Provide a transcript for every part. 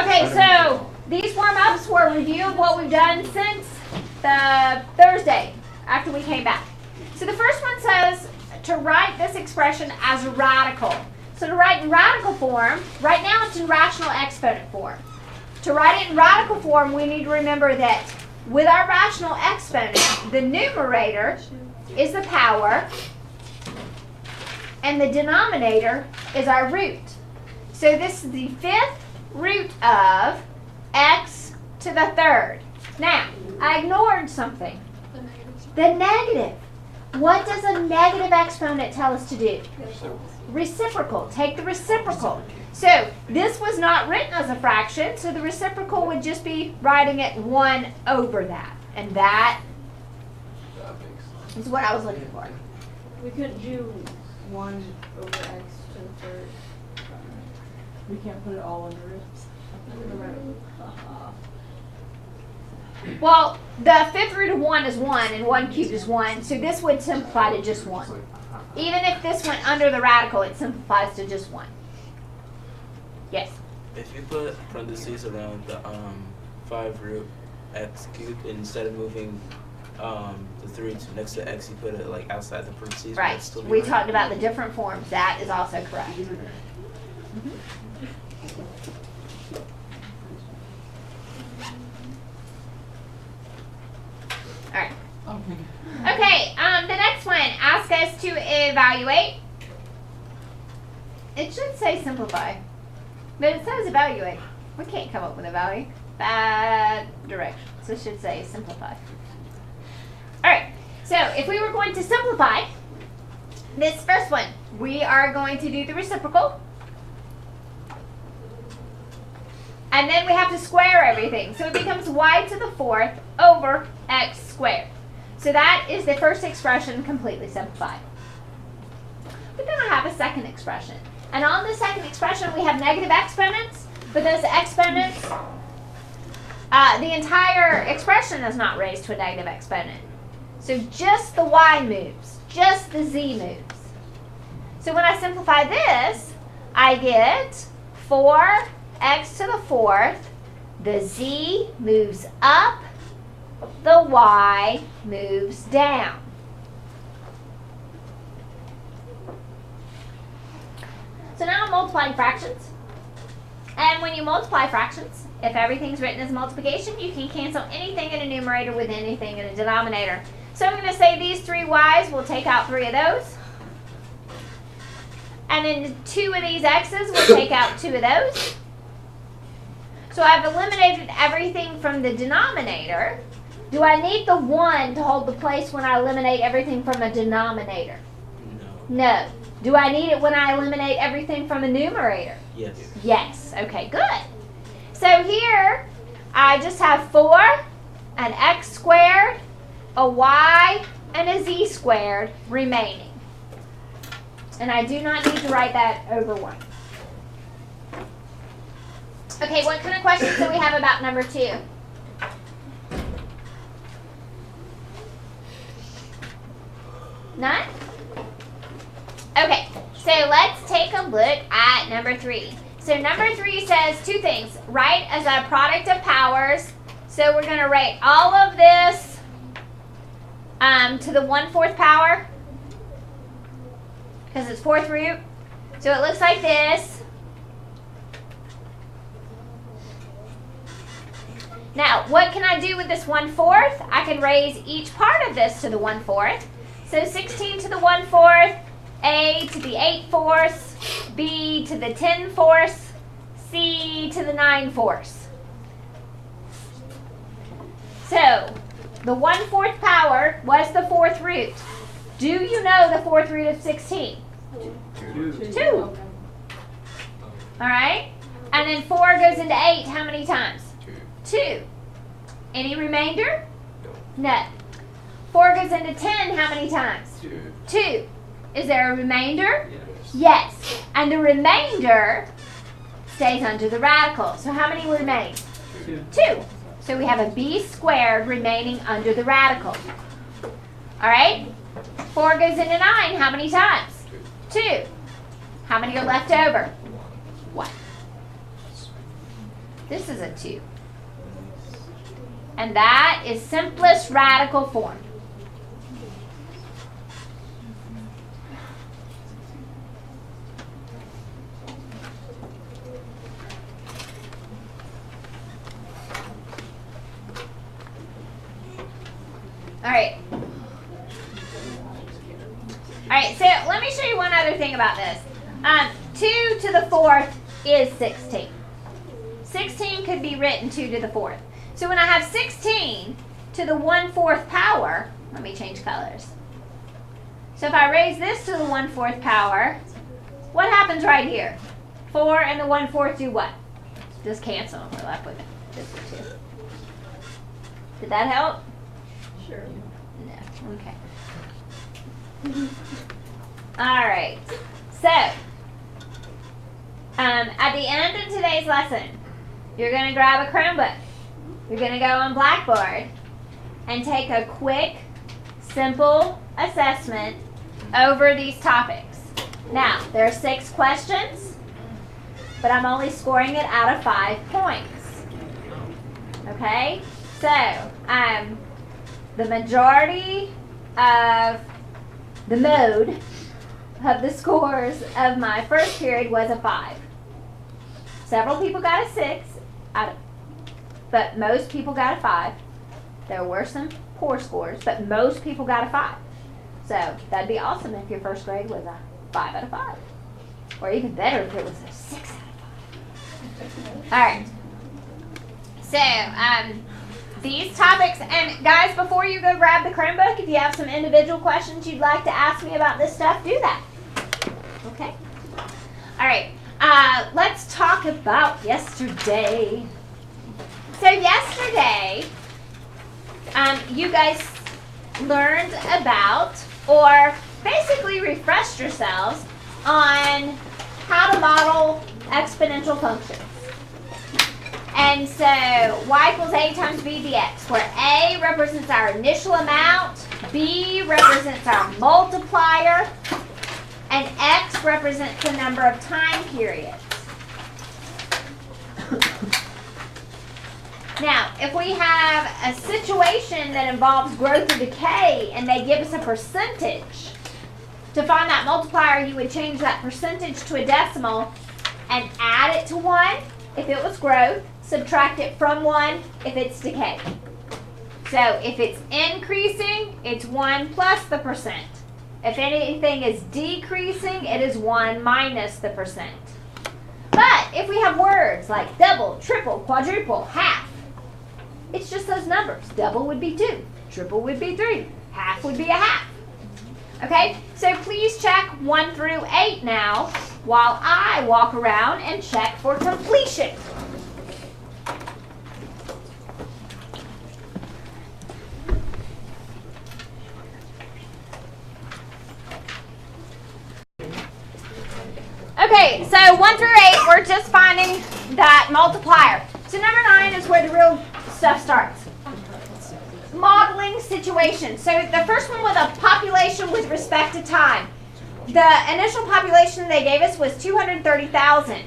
Okay, so these warm-ups were a review of what we've done since the Thursday after we came back. So the first one says to write this expression as radical. So to write in radical form, right now it's in rational exponent form. To write it in radical form, we need to remember that with our rational exponent, the numerator is the power and the denominator is our root. So this is the fifth root of x to the third. Now, I ignored something. The negative. What does a negative exponent tell us to do? Reciprocal. Take the reciprocal. So this was not written as a fraction, so the reciprocal would just be writing it 1 over that. And that is what I was looking for. We couldn't do 1 over x to the third. We can't put it all under it. Well, the fifth root of 1 is 1, and 1 cubed is 1, so this would simplify to just 1. Even if this went under the radical, it simplifies to just 1. Yes? If you put parentheses around the 5 root x cubed, instead of moving the 3 next to x, you put it like outside the parentheses. Right. We talked about the different forms. That is also correct. All right. Okay, the next one, ask us to evaluate. It should say simplify, but it says evaluate. We can't come up with a value. Bad direction. So it should say simplify. All right, so if we were going to simplify this first one, we are going to do the reciprocal. And then we have to square everything. So it becomes y to the fourth over x squared. So that is the first expression completely simplified. We're going to have a second expression. And on the second expression, we have negative exponents. But those exponents, the entire expression is not raised to a negative exponent. So just the y moves. Just the z moves. So when I simplify this, I get 4x to the fourth, the z moves up, the y moves down. So now I'm multiplying fractions. And when you multiply fractions, if everything's written as multiplication, you can cancel anything in a numerator with anything in a denominator. So I'm going to say these 3 y's, we'll take out 3 of those. And then 2 of these x's, we'll take out 2 of those. So I've eliminated everything from the denominator. Do I need the 1 to hold the place when I eliminate everything from a denominator? No. Do I need it when I eliminate everything from a numerator? Yes. Yes. Okay, good. So here, I just have 4, an x squared, a y, and a z squared remaining. And I do not need to write that over 1. Okay, what kind of questions do we have about number 2? None? Okay, so let's take a look at number 3. So number 3 says 2 things. Write as a product of powers. So we're going to write all of this to the 1/4 power because it's 4th root. So it looks like this. Now, what can I do with this 1/4? I can raise each part of this to the 1/4. So 16 to the 1/4, a to the 8/4, b to the 10/4, c to the 9/4. So the 1/4 power was the 4th root. Do you know the 4th root of 16? 2. All right? And then 4 goes into 8 how many times? 2. Any remainder? No. 4 goes into 10 how many times? 2. Is there a remainder? Yes. And the remainder stays under the radical. So how many remain? 2. So we have a b squared remaining under the radical. All right? 4 goes into 9 how many times? 2. How many are left over? 1. This is a 2. And that is simplest radical form. Alright, so let me show you one other thing about this. 2 to the 4th is 16. 16 could be written 2 to the 4th. So when I have 16 to the 1/4 power, let me change colors. So if I raise this to the 1/4 power, what happens right here? 4 and the 1/4 do what? Just cancel and we're left with just the 2. Did that help? Sure. No. Okay. All right. So, at the end of today's lesson, you're going to grab a Chromebook. You're going to go on Blackboard and take a quick, simple assessment over these topics. Now, there are 6 questions, but I'm only scoring it out of 5 points. Okay? So, the majority of the mode of the scores of my first period was a 5. Several people got a 6, but most people got a 5. There were some poor scores, but most people got a 5. So that'd be awesome if your first grade was a 5 out of 5. Or even better if it was a 6 out of 5. Alright. So, these topics, and guys, before you go grab the Chromebook, if you have some individual questions you'd like to ask me about this stuff, do that. Okay? Alright, let's talk about yesterday. So yesterday, you guys learned about, or basically refreshed yourselves on how to model exponential functions. And so y equals a times b dx, where a represents our initial amount, b represents our multiplier, and x represents the number of time periods. Now, if we have a situation that involves growth or decay and they give us a percentage, to find that multiplier, you would change that percentage to a decimal and add it to 1 if it was growth, subtract it from 1 if it's decay. So if it's increasing, it's 1 plus the percent. If anything is decreasing, it is 1 minus the percent. But if we have words like double, triple, quadruple, half, it's just those numbers. Double would be 2, triple would be 3, half would be a half. Okay, so please check 1 through 8 now while I walk around and check for completion. Okay, so 1 through 8, we're just finding that multiplier. So number 9 is where the real stuff starts. Modeling situation. So the first one was a population with respect to time. The initial population they gave us was 230,000.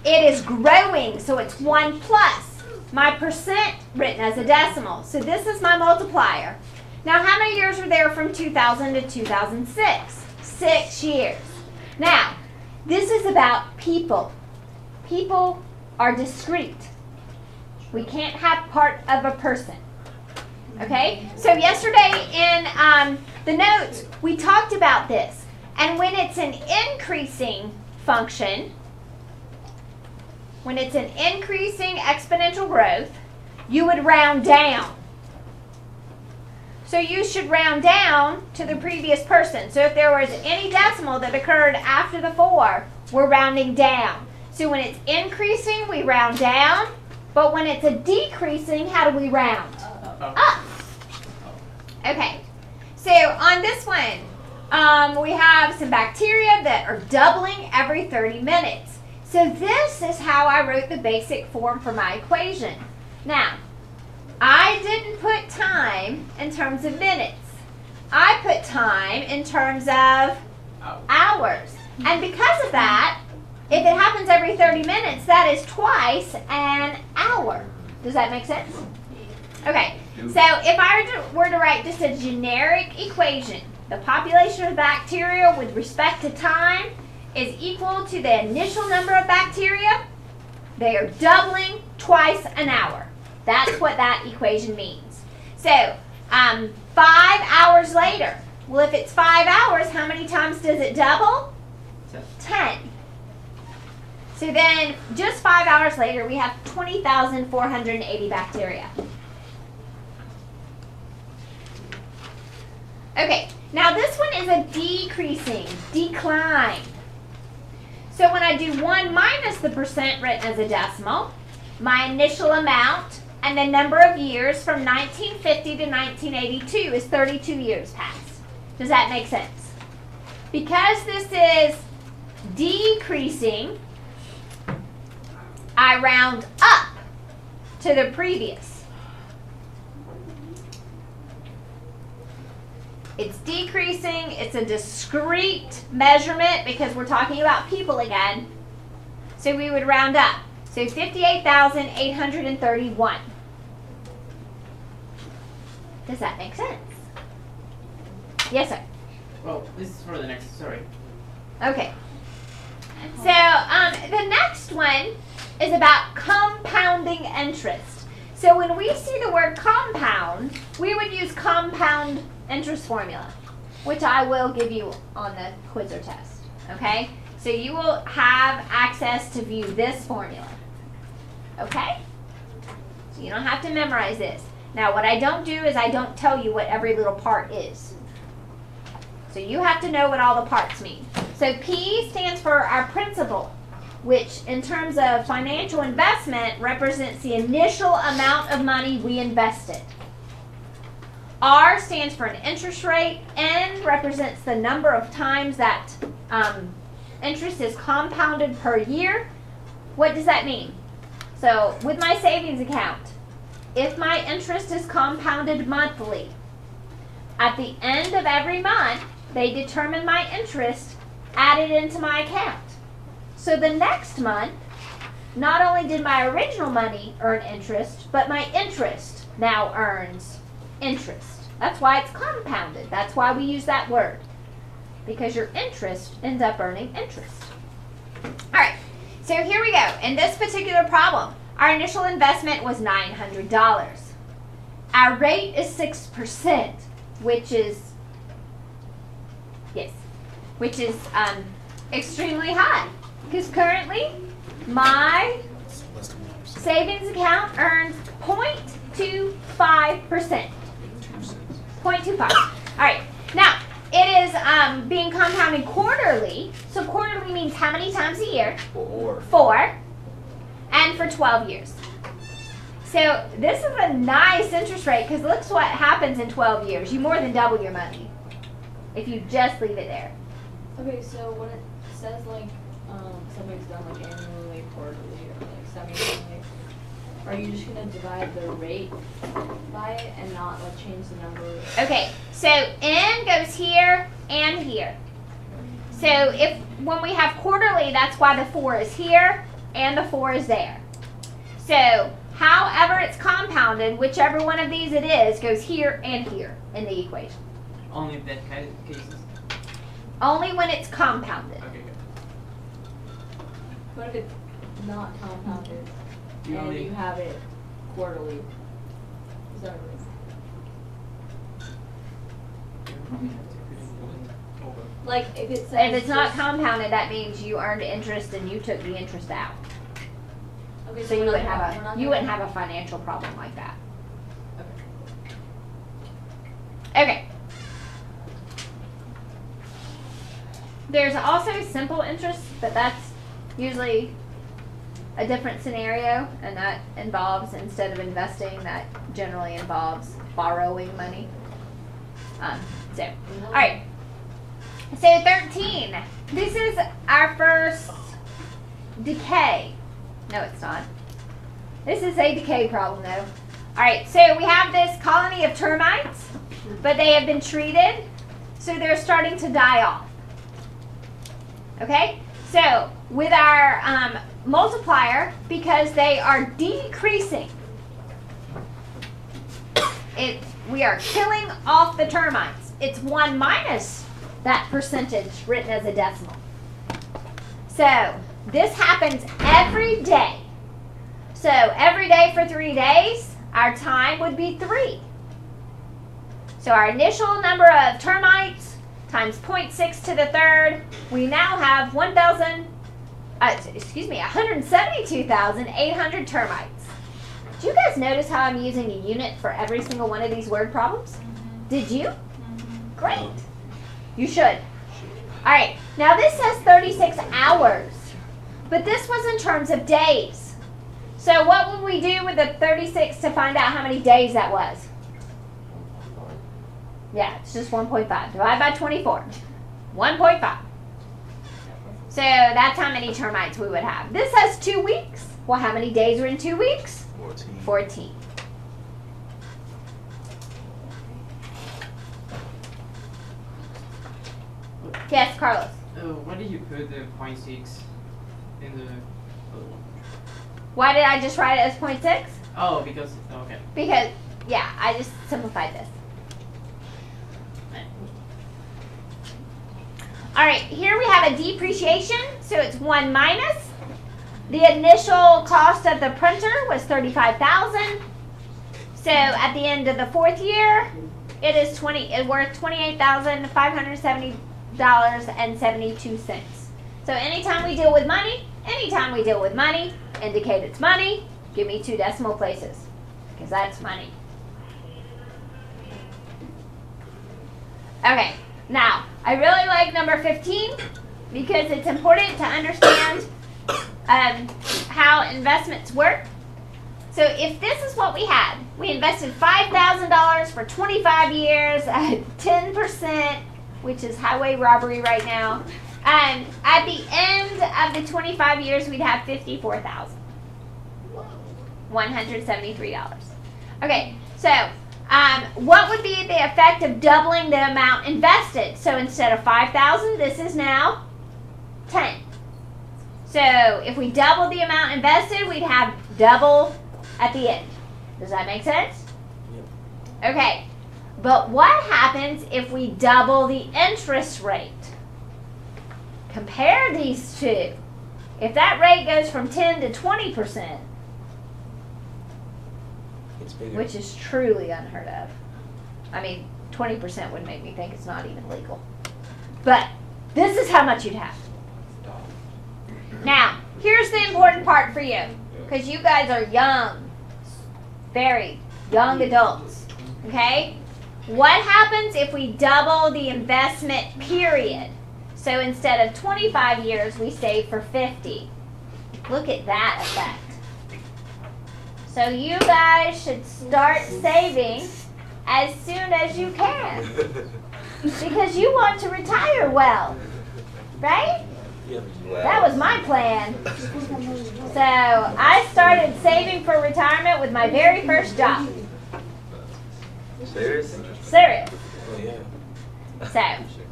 It is growing, so it's 1 plus my percent written as a decimal. So this is my multiplier. Now, how many years were there from 2000 to 2006? 6 years. Now, this is about people. People are discrete. We can't have part of a person. Okay? So yesterday in the notes, we talked about this. And when it's an increasing function, when it's an increasing exponential growth, you would round down. So you should round down to the previous person. So if there was any decimal that occurred after the 4, we're rounding down. So when it's increasing, we round down. But when it's a decreasing, how do we round? Up. Okay. So on this one, we have some bacteria that are doubling every 30 minutes. So this is how I wrote the basic form for my equation. Now, I didn't put time in terms of minutes. I put time in terms of hours. And because of that, If it happens every 30 minutes, that is twice an hour. Does that make sense? Okay, so if I were to write just a generic equation, the population of bacteria with respect to time is equal to the initial number of bacteria. They are doubling twice an hour. That's what that equation means. So, 5 hours later. Well, if it's 5 hours, how many times does it double? 10. So then, just 5 hours later, we have 20,480 bacteria. Okay, now this one is a decreasing, decline. So when I do 1 minus the percent written as a decimal, my initial amount and the number of years from 1950 to 1982 is 32 years past. Does that make sense? Because this is decreasing, I round up to the previous. It's decreasing, it's a discrete measurement because we're talking about people again. So we would round up. So 58,831. Does that make sense? Yes, sir. Well, this is for the next, sorry. Okay. So the next one is about compounding interest. So when we see the word compound, we would use compound interest formula, which I will give you on the quiz or test. Okay? So you will have access to view this formula. Okay? So you don't have to memorize this. Now what I don't do is I don't tell you what every little part is. So you have to know what all the parts mean. So P stands for our principal, which in terms of financial investment represents the initial amount of money we invested. R stands for an interest rate. N represents the number of times that interest is compounded per year. What does that mean? So with my savings account, if my interest is compounded monthly, at the end of every month, they determine my interest added into my account. So the next month, not only did my original money earn interest, but my interest now earns interest. That's why it's compounded. That's why we use that word. Because your interest ends up earning interest. All right, so here we go. In this particular problem, our initial investment was $900. Our rate is 6%, which is extremely high. Because currently, my savings account earns 0.25%. 0.25. All right. Now, it is being compounded quarterly. So quarterly means how many times a year? 4. And for 12 years. So this is a nice interest rate because look what happens in 12 years. You more than double your money if you just leave it there. Okay, so when it says like something's done like annually, quarterly, or like semi-annually, are you just gonna divide the rate by it and not like change the number? Okay, so N goes here and here. So when we have quarterly, that's why the 4 is here and the 4 is there. So however it's compounded, whichever one of these it is, goes here and here in the equation. Only in that kind of cases. Only when it's compounded. Okay, good. What if it's not compounded You and only- you have it quarterly? Is that what it is? Like if it says If it's not just- compounded, that means you earned interest and you took the interest out. Okay, So you we're wouldn't not have gonna- a you wouldn't have a financial problem like that. Okay. Okay. There's also simple interest, but that's usually a different scenario, and that involves, instead of investing, that generally involves borrowing money. All right. So 13. This is our first decay. No, it's not. This is a decay problem, though. All right, so we have this colony of termites, but they have been treated, so they're starting to die off. Okay? So with our multiplier, because they are decreasing, we are killing off the termites. It's 1 minus that percentage written as a decimal. So this happens every day. So every day for 3 days, our time would be 3. So our initial number of termites times 0.6 to the third, we now have 172,800 termites. Do you guys notice how I'm using a unit for every single one of these word problems? Did you? Great. You should. All right. Now this says 36 hours, but this was in terms of days. So what would we do with the 36 to find out how many days that was? Yeah, it's just 1.5. Divide by 24. 1.5. So that's how many termites we would have. This has 2 weeks. Well, how many days are in 2 weeks? 14. Yes, Carlos. Why did you put the 0.6 in the other one? Why did I just write it as 0.6? Oh, because, okay. Because, yeah, I just simplified this. All right, here we have a depreciation, so it's 1 minus. The initial cost of the printer was $35,000. So at the end of the 4th year, it's worth $28,570.72. So anytime we deal with money, indicate it's money, give me 2 decimal places, because that's money. Okay, now, I really like number 15, because it's important to understand how investments work. So if this is what we had, we invested $5,000 for 25 years at 10%, which is highway robbery right now. And at the end of the 25 years, we'd have $54,173. Okay, so what would be the effect of doubling the amount invested? So instead of 5,000, this is now 10. So if we double the amount invested, we'd have double at the end. Does that make sense? Yep. Okay, but what happens if we double the interest rate? Compare these two. If that rate goes from 10 to 20%, It's bigger. which is truly unheard of. I mean, 20% would make me think it's not even legal. But this is how much you'd have. Now, here's the important part for you, because you guys are young, very young adults, okay? What happens if we double the investment period? So instead of 25 years, we save for 50. Look at that effect. So you guys should start saving as soon as you can, because you want to retire well, right? Yep. That was my plan. So I started saving for retirement with my very first job. Serious? Serious. Oh yeah. So,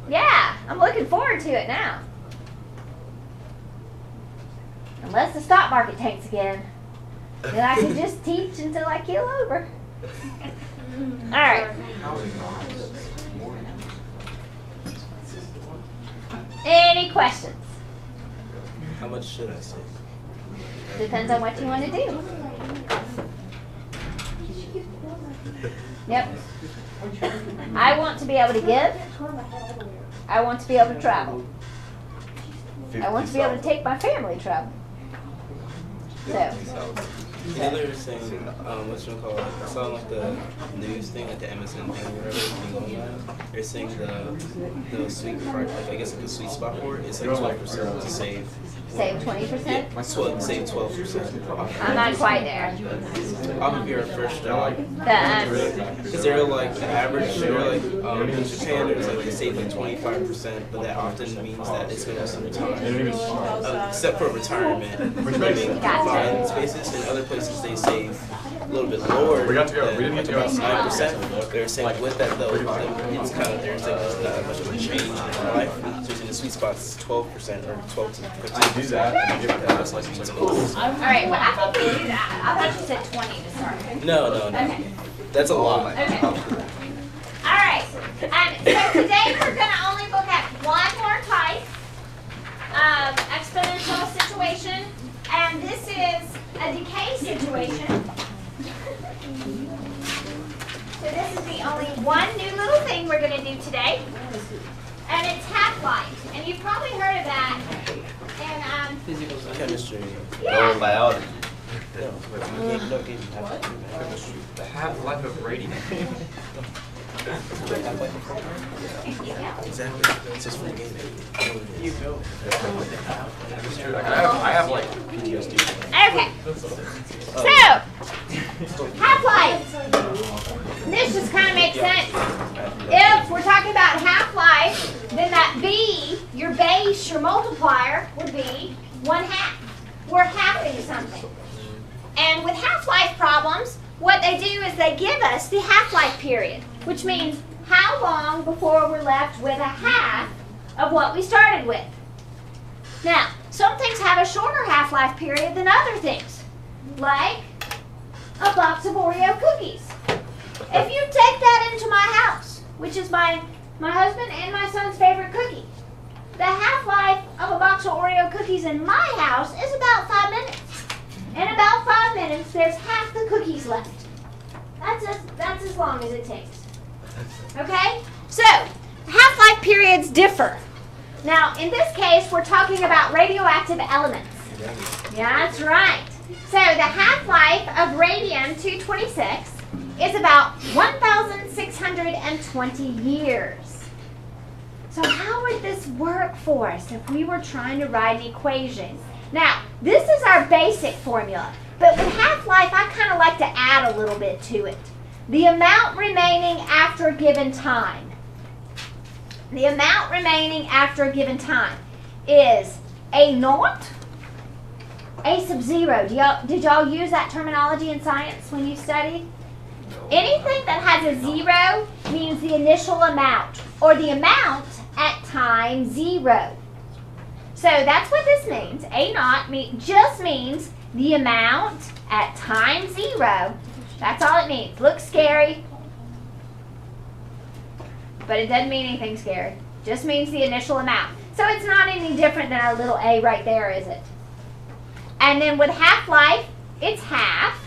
yeah, I'm looking forward to it now. Unless the stock market tanks again. Then I can just teach until I keel over. Alright. Any questions? How much should I save? Depends on what you want to do. Yep. I want to be able to give. I want to be able to travel. I want to be able to take my family travel. So, The other thing, what's it called? I saw like the news thing, like the MSN thing or whatever, thing online. They're saying the sweet part, like I guess like the sweet spot for it is like 12% to save Save 20%? Save 12%. I'm not quite there. Off of your first job. The, Is there like the average, or like in Japan, there's like they save like 25%, but that often means that it's going to some retire. Except for retirement, living confined spaces. In other places, they save a little bit lower. We got to go. Than, We didn't like get to go. about 9%. They're saying with that though, it's kind of there's like just not much of a change in life. So in the sweet spot is 12% or 12 to 15%. I do that and give it to us like it's cool. all right, well, I think we do that. I thought you said 20 to start. No. Okay. That's a lot. Okay. All right. So today we're going to only look at one more type of exponential situation, and this is a decay situation. So this is the only one new little thing we're going to do today, and it's half-life. And you've probably heard of that in Physical science. Chemistry. yeah. Biology. No, chemistry. The half-life of radium. Exactly. It's just for gaming. You know. That's true. Like, I have like PTSD. Okay. So, half-life. This just kind of makes sense. If we're talking about half-life, then that B, your base, your multiplier, would be 1/2. We're halving something. And with half-life problems, what they do is they give us the half-life period, which means how long before we're left with a half of what we started with. Now, some things have a shorter half-life period than other things, like a box of Oreo cookies. If you take that into my house, which is my husband and my son's favorite cookie, the half-life of a box of Oreo cookies in my house is about 5 minutes. In about 5 minutes, there's half the cookies left. That's as long as it takes. Okay? So, half-life periods differ. Now, in this case, we're talking about radioactive elements. Yeah, that's right. So, the half-life of radium-226 is about 1,620 years. So how would this work for us if we were trying to write an equation? Now, this is our basic formula, but with half-life, I kind of like to add a little bit to it. The amount remaining after a given time. The amount remaining after a given time is A0, A sub 0. Did y'all use that terminology in science when you studied? Anything that has a 0 means the initial amount, or the amount at time 0. So that's what this means. A0 just means the amount at time 0. That's all it means. Looks scary, but it doesn't mean anything scary. Just means the initial amount. So it's not any different than our little a right there, is it? And then with half-life, it's half.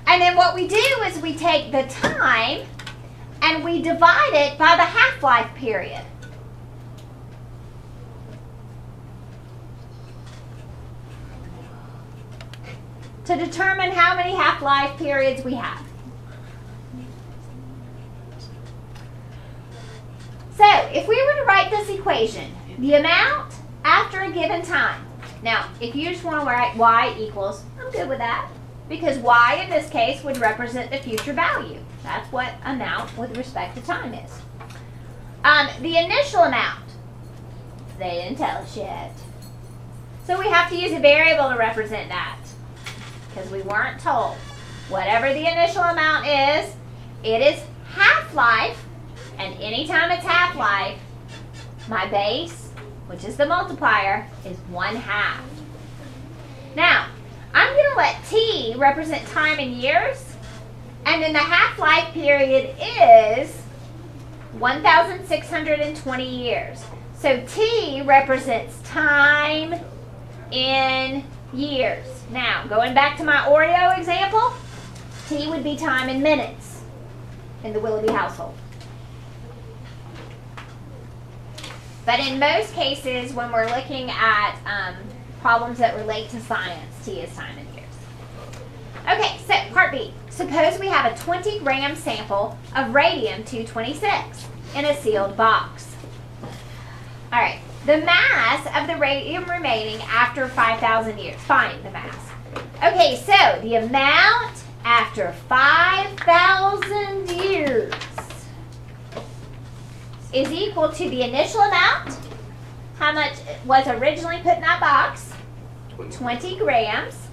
And then what we do is we take the time and we divide it by the half-life period. To determine how many half-life periods we have. So, if we were to write this equation, the amount after a given time. Now, if you just want to write y equals, I'm good with that. Because y in this case would represent the future value. That's what amount with respect to time is. The initial amount, they didn't tell us yet. So we have to use a variable to represent that. Because we weren't told. Whatever the initial amount is, it is half-life. And anytime it's half-life, my base, which is the multiplier, is 1/2. Now, I'm going to let t represent time in years, and then the half-life period is 1,620 years. So t represents time in years. Now, going back to my Oreo example, t would be time in minutes in the Willoughby household. But in most cases, when we're looking at problems that relate to science, t is time in years. Okay, so part B. Suppose we have a 20-gram sample of radium-226 in a sealed box. All right, the mass of the radium remaining after 5,000 years. Find the mass. Okay, so the amount after 5,000 years is equal to the initial amount. How much was originally put in that box? 20 grams.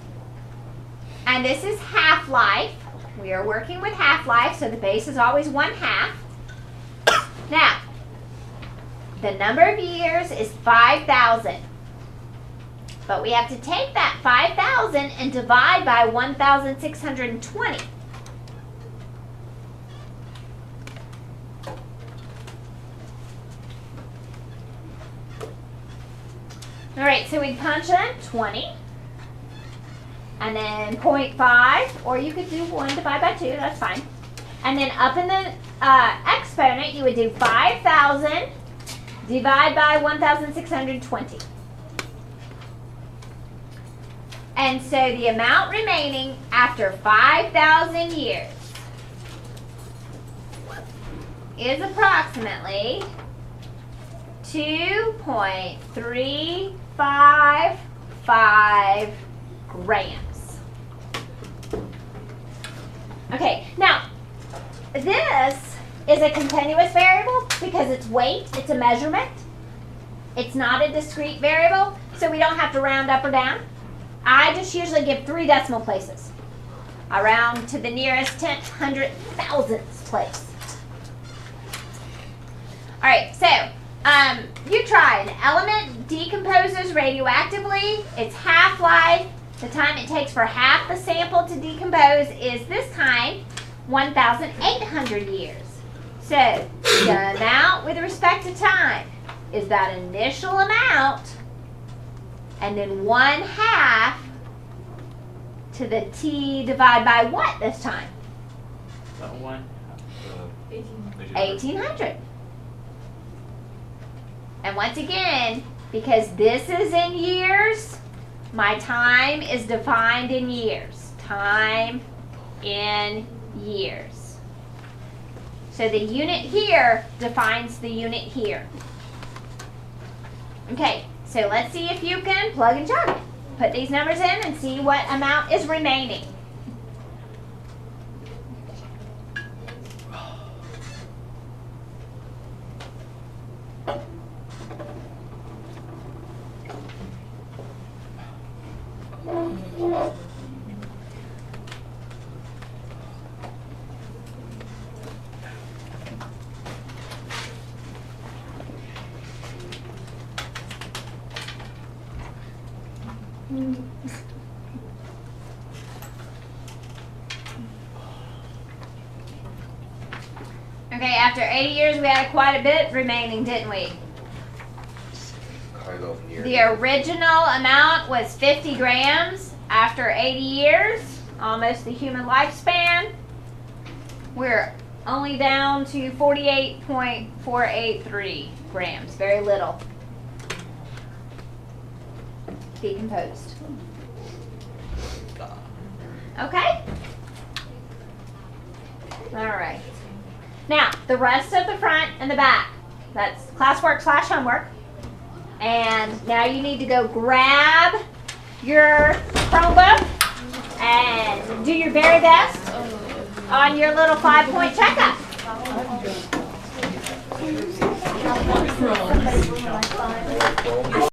And this is half-life. We are working with half-life, so the base is always 1/2. Now, the number of years is 5,000. But we have to take that 5,000 and divide by 1,620. All right, so we punch in 20. And then 0.5, or you could do 1 divided by 2, that's fine. And then up in the exponent, you would do 5,000 divided by 1,620. And so the amount remaining after 5,000 years is approximately 2.355 grams. Okay, now this is a continuous variable because it's weight, it's a measurement. It's not a discrete variable, so we don't have to round up or down. I just usually give 3 decimal places. I round to the nearest 10th, 100th, 1000th place. All right, so you try. An element decomposes radioactively. Its half-life, the time it takes for half the sample to decompose, is this time 1,800 years. So the amount with respect to time is that initial amount, and then 1/2 to the t divided by what this time? 1,800. And once again, because this is in years, my time is defined in years. Time in years. So the unit here defines the unit here. Okay, so let's see if you can plug and chug. Put these numbers in and see what amount is remaining. Okay, after 80 years, we had quite a bit remaining, didn't we? Kind of near. The original amount was 50 grams. After 80 years, almost the human lifespan, we're only down to 48.483 grams. Very little decomposed. Okay? All right. Now, the rest of the front and the back. That's classwork/homework. And now you need to go grab your Chromebook and do your very best on your little 5-point checkup.